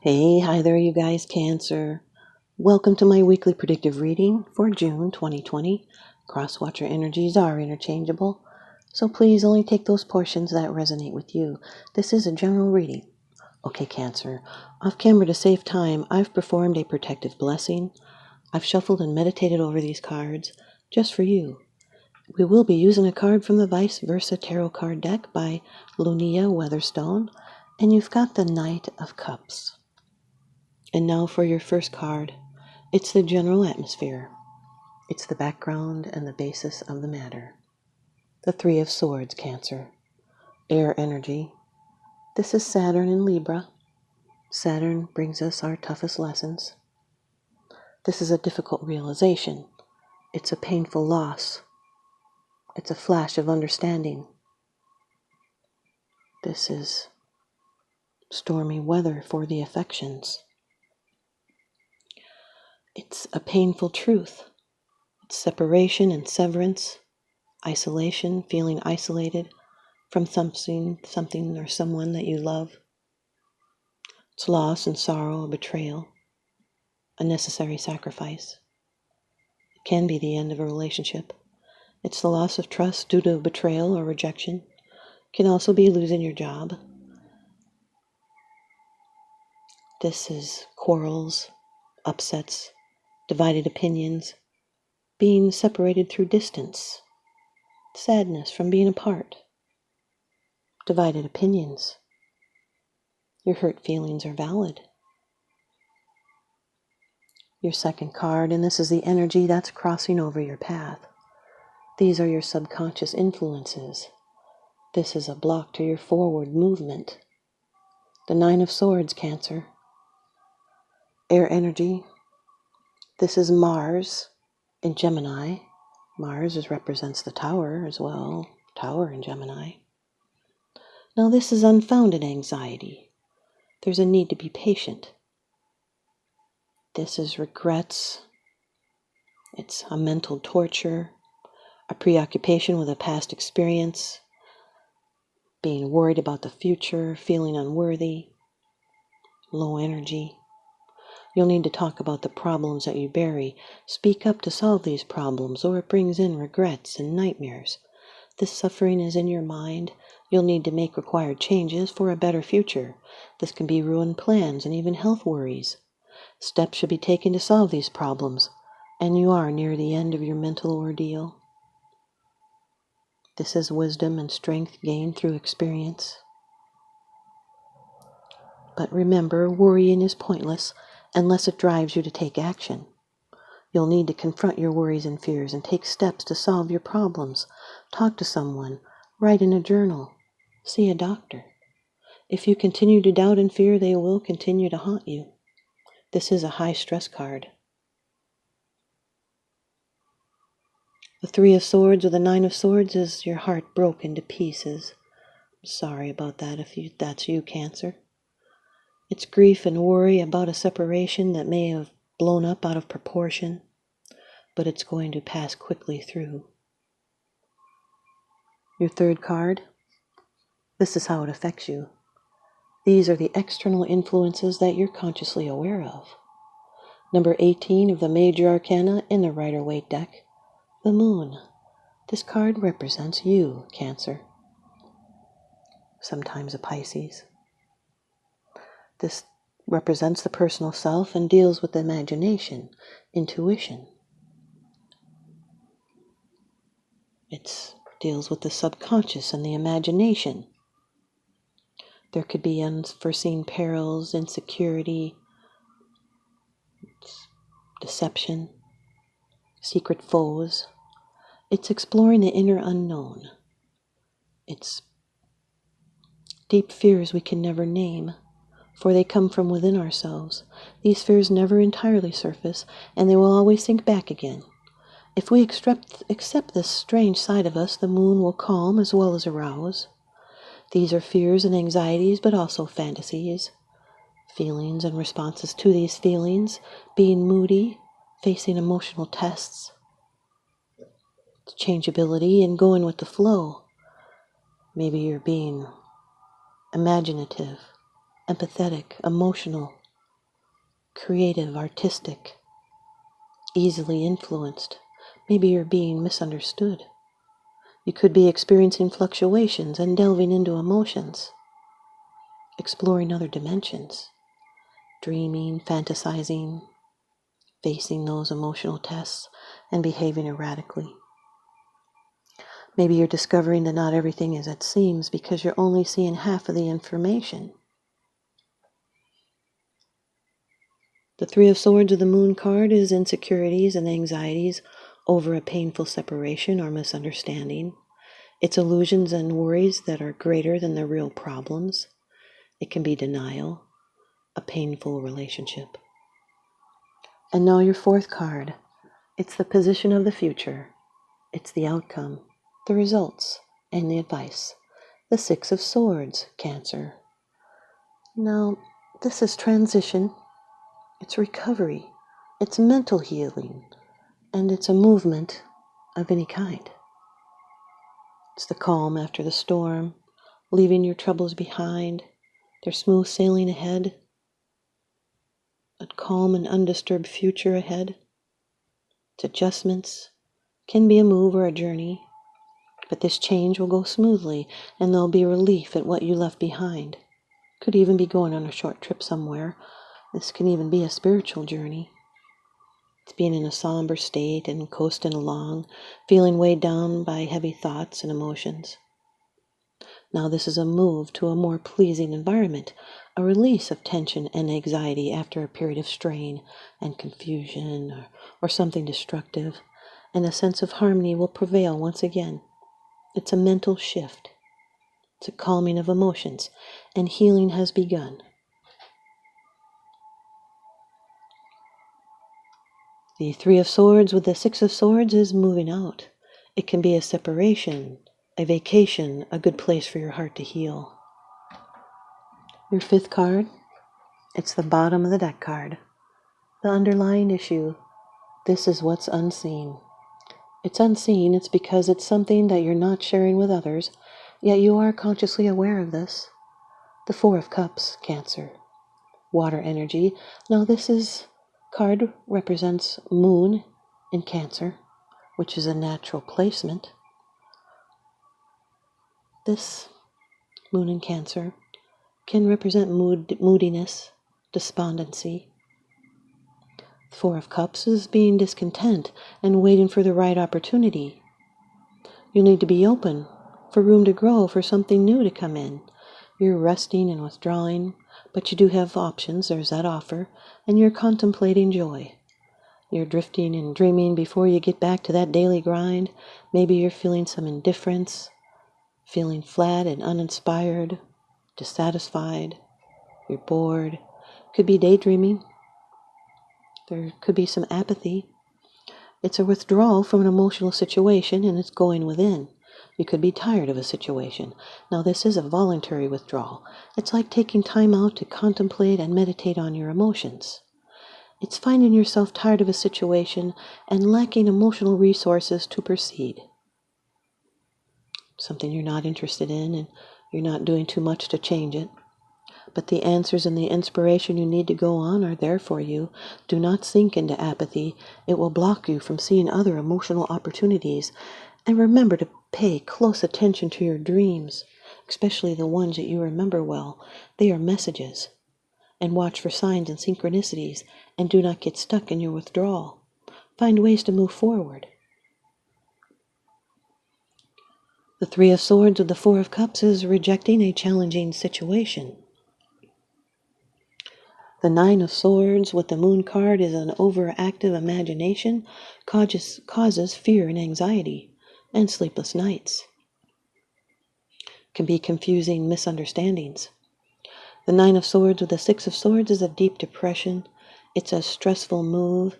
Hi there, you guys, Cancer. Welcome to my weekly predictive reading for June 2020. Cross-watcher energies are interchangeable, so please only take those portions that resonate with you. This is a general reading. Okay, Cancer. Off camera to save time, I've performed a protective blessing. I've shuffled and meditated over these cards just for you. We will be using a card from the ViceVersa Tarot card deck by Lunaea Weatherstone, and you've got the Knight of Cups. And now for your first card. It's the general atmosphere. It's the background and the basis of the matter. The Three of Swords, Cancer. Air energy. This is Saturn in Libra. Saturn brings us our toughest lessons. This is a difficult realization. It's a painful loss. It's a flash of understanding. This is stormy weather for the affections. It's a painful truth. It's separation and severance, isolation, feeling isolated from something or someone that you love. It's loss and sorrow, betrayal, a necessary sacrifice. It can be the end of a relationship. It's the loss of trust due to betrayal or rejection. It can also be losing your job. This is quarrels, upsets, divided opinions, being separated through distance, sadness from being apart, divided opinions. Your hurt feelings are valid. Your second card, and this is the energy that's crossing over your path. These are your subconscious influences. This is a block to your forward movement. The Nine of Swords, Cancer. Air energy. This is Mars in Gemini. Mars represents the Tower as well. Tower in Gemini. Now this is unfounded anxiety. There's a need to be patient. This is regrets. It's a mental torture, a preoccupation with a past experience, being worried about the future, feeling unworthy, low energy. You'll need to talk about the problems that you bury. Speak up to solve these problems, or it brings in regrets and nightmares. This suffering is in your mind. You'll need to make required changes for a better future. This can be ruined plans and even health worries. Steps should be taken to solve these problems, and you are near the end of your mental ordeal. This is wisdom and strength gained through experience. But remember, worrying is pointless unless it drives you to take action. You'll need to confront your worries and fears and take steps to solve your problems. Talk to someone, write in a journal, see a doctor. If you continue to doubt and fear, they will continue to haunt you. This is a high stress card. The Three of Swords or the Nine of Swords is your heart broken to pieces. Sorry about that if that's you, Cancer. It's grief and worry about a separation that may have blown up out of proportion, but it's going to pass quickly through. Your third card, this is how it affects you. These are the external influences that you're consciously aware of. Number 18 of the Major Arcana in the Rider-Waite deck, the Moon. This card represents you, Cancer. Sometimes a Pisces. This represents the personal self and deals with imagination, intuition. It deals with the subconscious and the imagination. There could be unforeseen perils, insecurity, deception, secret foes. It's exploring the inner unknown. It's deep fears we can never name, for they come from within ourselves. These fears never entirely surface, and they will always sink back again. If we accept this strange side of us, the moon will calm as well as arouse. These are fears and anxieties, but also fantasies, feelings and responses to these feelings, being moody, facing emotional tests, changeability, and going with the flow. Maybe you're being imaginative, empathetic, emotional, creative, artistic, easily influenced. Maybe you're being misunderstood. You could be experiencing fluctuations and delving into emotions, exploring other dimensions, dreaming, fantasizing, facing those emotional tests, and behaving erratically. Maybe you're discovering that not everything is as it seems because you're only seeing half of the information. The Three of Swords of the Moon card is insecurities and anxieties over a painful separation or misunderstanding. It's illusions and worries that are greater than the real problems. It can be denial, a painful relationship. And now your fourth card. It's the position of the future. It's the outcome, the results, and the advice. The Six of Swords, Cancer. Now, this is transition. It's recovery. It's mental healing. And it's a movement of any kind. It's the calm after the storm, leaving your troubles behind. They're smooth sailing ahead. A calm and undisturbed future ahead. It's adjustments. Can be a move or a journey. But this change will go smoothly, and there'll be relief at what you left behind. Could even be going on a short trip somewhere. This can even be a spiritual journey. It's being in a somber state and coasting along, feeling weighed down by heavy thoughts and emotions. Now this is a move to a more pleasing environment, a release of tension and anxiety after a period of strain and confusion or something destructive, and a sense of harmony will prevail once again. It's a mental shift. It's a calming of emotions, and healing has begun. The Three of Swords with the Six of Swords is moving out. It can be a separation, a vacation, a good place for your heart to heal. Your fifth card, it's the bottom of the deck card. The underlying issue, this is what's unseen. It's unseen, it's because it's something that you're not sharing with others, yet you are consciously aware of this. The Four of Cups, Cancer. Water energy. Now this card represents Moon in Cancer, which is a natural placement. This Moon in Cancer can represent moodiness, despondency. The Four of Cups is being discontent and waiting for the right opportunity. You'll need to be open for room to grow, for something new to come in. You're resting and withdrawing, but you do have options. There's that offer, and you're contemplating joy. You're drifting and dreaming before you get back to that daily grind. Maybe you're feeling some indifference, feeling flat and uninspired, dissatisfied. You're bored. Could be daydreaming. There could be some apathy. It's a withdrawal from an emotional situation, and it's going within. You could be tired of a situation. Now this is a voluntary withdrawal. It's like taking time out to contemplate and meditate on your emotions. It's finding yourself tired of a situation and lacking emotional resources to proceed. Something you're not interested in, and you're not doing too much to change it. But the answers and the inspiration you need to go on are there for you. Do not sink into apathy. It will block you from seeing other emotional opportunities. And remember to pay close attention to your dreams, especially the ones that you remember well. They are messages. And watch for signs and synchronicities, and do not get stuck in your withdrawal. Find ways to move forward. The Three of Swords with the Four of Cups is rejecting a challenging situation. The Nine of Swords with the Moon card is an overactive imagination, causes fear and anxiety and sleepless nights. Can be confusing misunderstandings. The Nine of Swords with the Six of Swords is a deep depression. It's a stressful move.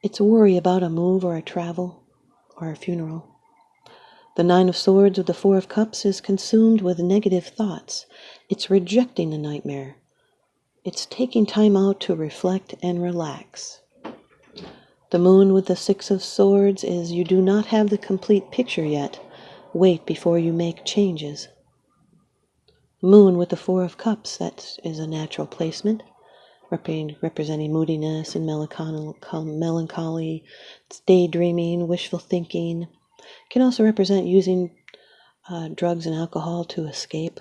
It's worry about a move or a travel or a funeral. The Nine of Swords with the Four of Cups is consumed with negative thoughts. It's rejecting the nightmare. It's taking time out to reflect and relax. The Moon with the Six of Swords is you do not have the complete picture yet. Wait before you make changes. Moon with the Four of Cups, that is a natural placement. representing moodiness and melancholy, daydreaming, wishful thinking. Can also represent using drugs and alcohol to escape.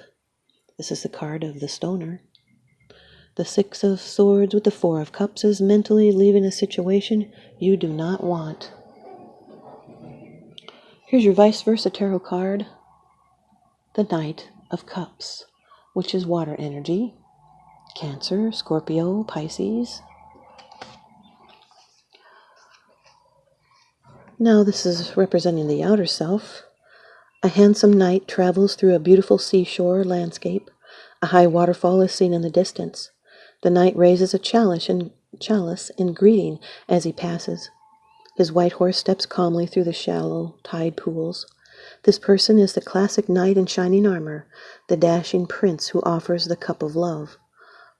This is the card of the stoner. The Six of Swords with the Four of Cups is mentally leaving a situation you do not want. Here's your ViceVersa Tarot card, the Knight of Cups, which is water energy, Cancer, Scorpio, Pisces. Now this is representing the outer self. A handsome knight travels through a beautiful seashore landscape. A high waterfall is seen in the distance. The knight raises a chalice in greeting as he passes. His white horse steps calmly through the shallow tide pools. This person is the classic knight in shining armor, the dashing prince who offers the cup of love.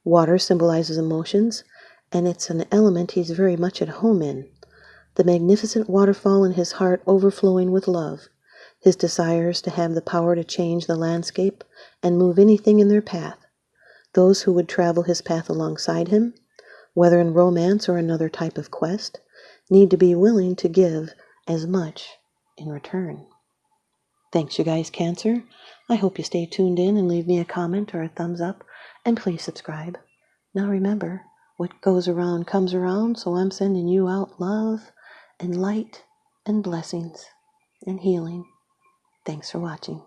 Water symbolizes emotions, and it's an element he's very much at home in. The magnificent waterfall in his heart overflowing with love. His desires to have the power to change the landscape and move anything in their path. Those who would travel his path alongside him, whether in romance or another type of quest, need to be willing to give as much in return. Thanks, you guys, Cancer. I hope you stay tuned in and leave me a comment or a thumbs up, and please subscribe. Now remember, what goes around comes around, so I'm sending you out love and light and blessings and healing. Thanks for watching.